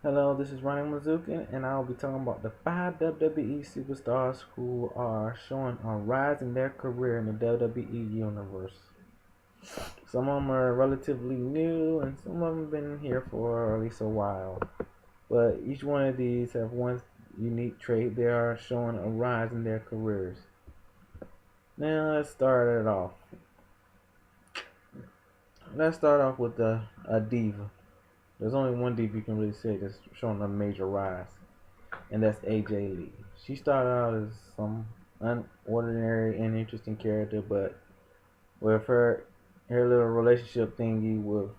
Hello, this is Ronnie Mazukin, and I'll be talking about the five WWE superstars who are showing a rise in their career in the WWE universe. Some of them are relatively new, and some of them have been here for at least a while. But each one of these have one unique trait. They are showing a rise in their careers. Now let's start it off. Let's start off with a diva. There's only one diva you can really say that's showing a major rise, and that's AJ Lee. She started out as some unordinary and interesting character, but with her little relationship thingy with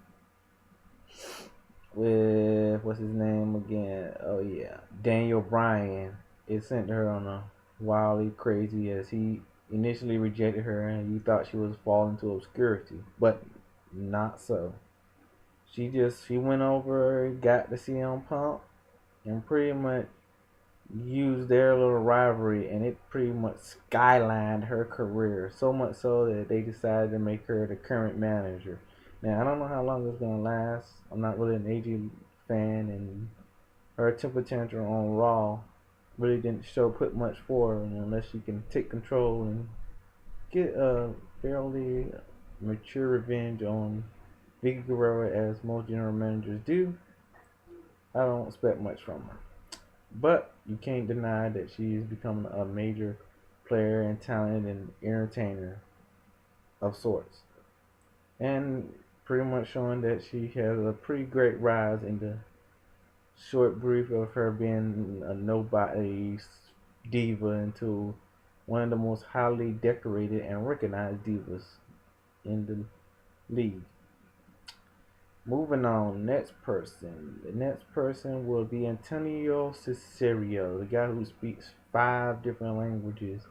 what's his name again? Oh yeah, Daniel Bryan. It sent her on a wildly crazy as he initially rejected her and you thought she was falling to obscurity, but not so. She went over, got to CM Punk, and pretty much used their little rivalry, and it pretty much skylined her career. So much so that they decided to make her the current manager. Now I don't know how long it's gonna last. I'm not really an AG fan, and her temper tantrum on Raw really didn't put much for her unless she can take control and get a fairly mature revenge on Vicky Guerrero as most general managers do. I don't expect much from her. But you can't deny that she's becoming a major player and talent and entertainer of sorts. And pretty much showing that she has a pretty great rise in the short brief of her being a nobody diva into one of the most highly decorated and recognized divas in the league. Moving on, next person. The next person will be Antonio Cesario, the guy who speaks five different languages,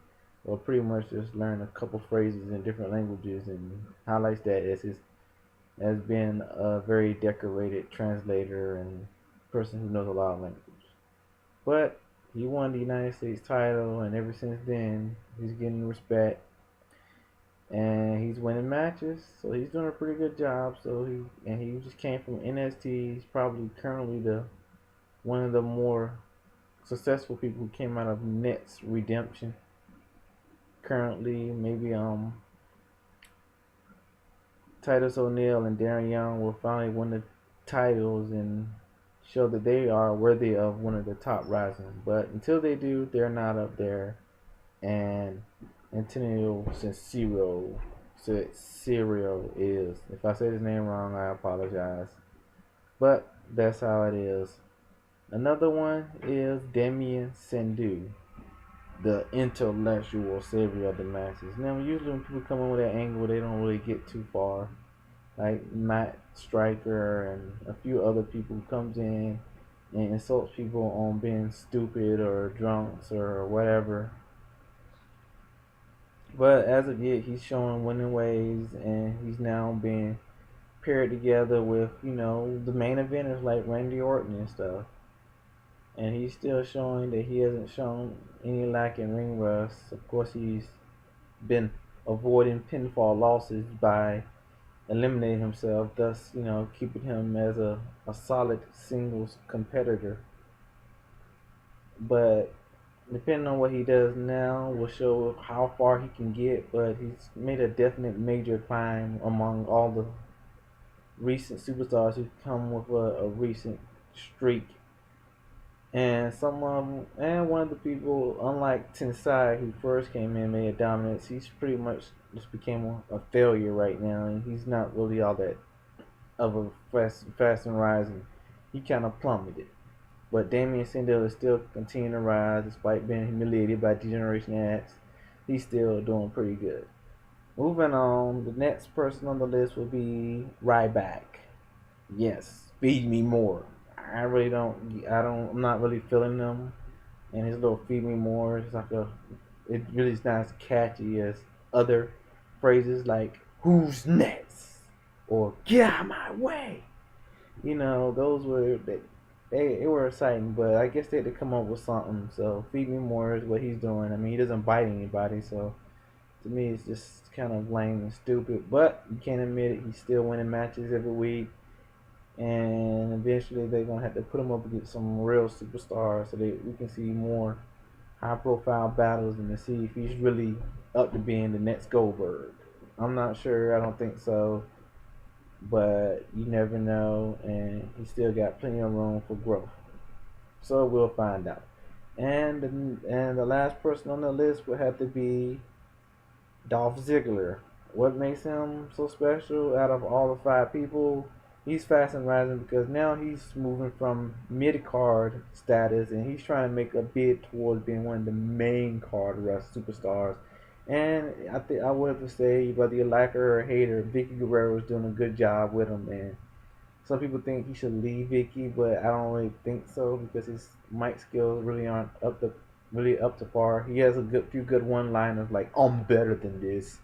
or pretty much just learn a couple phrases in different languages, and highlights that as being a very decorated translator and person who knows a lot of language. But he won the United States title, and ever since then, he's getting respect and he's winning matches, so he's doing a pretty good job. He just came from NST. He's probably currently the one of the more successful people who came out of Nets Redemption. Currently, maybe Titus O'Neil and Darren Young will finally win the titles and show that they are worthy of one of the top rising. But until they do, they're not up there. And Antonio Cesario is. If I say his name wrong, I apologize. But that's how it is. Another one is Damien Sandew, the intellectual savior of the masses. Now, usually when people come in with that angle, they don't really get too far. Like Matt Striker and a few other people who comes in and insults people on being stupid or drunks or whatever. But as of yet, he's showing winning ways, and he's now being paired together with the main eventers like Randy Orton and stuff. And he's still showing that he hasn't shown any lack in ring rust. Of course, he's been avoiding pinfall losses by eliminating himself, thus keeping him as a solid singles competitor. But depending on what he does now will show how far he can get, but he's made a definite major climb among all the recent superstars who've come with a recent streak. And one of the people, unlike Tensai, who first came in made a dominance, he's pretty much just became a failure right now, and he's not really all that of a fast and rising. He kind of plummeted. But Damien Sandew is still continuing to rise despite being humiliated by Degeneration X. He's still doing pretty good. Moving on, the next person on the list will be Ryback. Yes, feed me more. I'm not really feeling them. And his little feed me more is it really is not as catchy as other phrases like, who's next? Or get out of my way. Those they were exciting, but I guess they had to come up with something. So feed me more is what he's doing. I mean, he doesn't bite anybody, so to me it's just kind of lame and stupid. But you can't admit it. He's still winning matches every week. and eventually they're gonna have to put him up against some real superstars so that we can see more high-profile battles and to see if he's really up to being the next Goldberg. I'm not sure. I don't think so, but you never know, and he still got plenty of room for growth. So we'll find out. And the last person on the list would have to be Dolph Ziggler. What makes him so special out of all the five people? He's fast and rising because now he's moving from mid card status and he's trying to make a bid towards being one of the main card superstars. And I think I would have to say, whether you like her or hate her, Vicky Guerrero is doing a good job with him. And some people think he should leave Vicky, but I don't really think so because his mic skills really aren't up to par. He has a few good one-liners like "I'm better than this."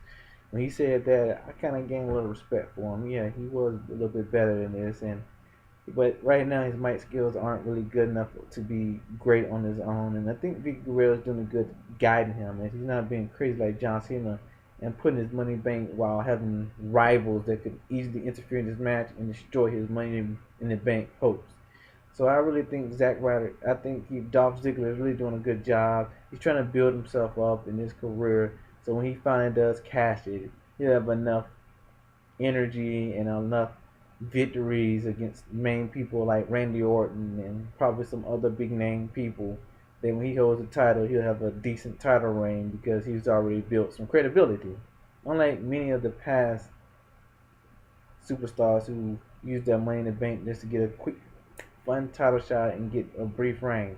When he said that, I kind of gained a little respect for him. Yeah, he was a little bit better than this, and but right now his mic skills aren't really good enough to be great on his own. And I think Vicky Guerrero is doing a good guiding him, and he's not being crazy like John Cena and putting his money bank while having rivals that could easily interfere in his match and destroy his money in the bank hopes. So I really think Zack Ryder, I think Dolph Ziggler is really doing a good job. He's trying to build himself up in his career. So when he finally does cash it, he'll have enough energy and enough victories against main people like Randy Orton and probably some other big name people. Then when he holds the title, he'll have a decent title reign because he's already built some credibility. Unlike many of the past superstars who use their money in the bank just to get a quick, fun title shot and get a brief reign.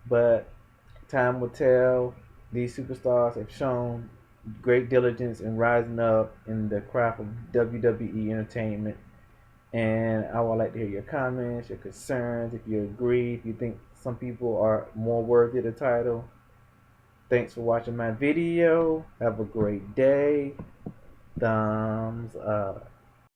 But time will tell. These superstars have shown great diligence in rising up in the craft of WWE entertainment. And I would like to hear your comments, your concerns, if you agree, if you think some people are more worthy of the title. Thanks for watching my video. Have a great day. Thumbs up.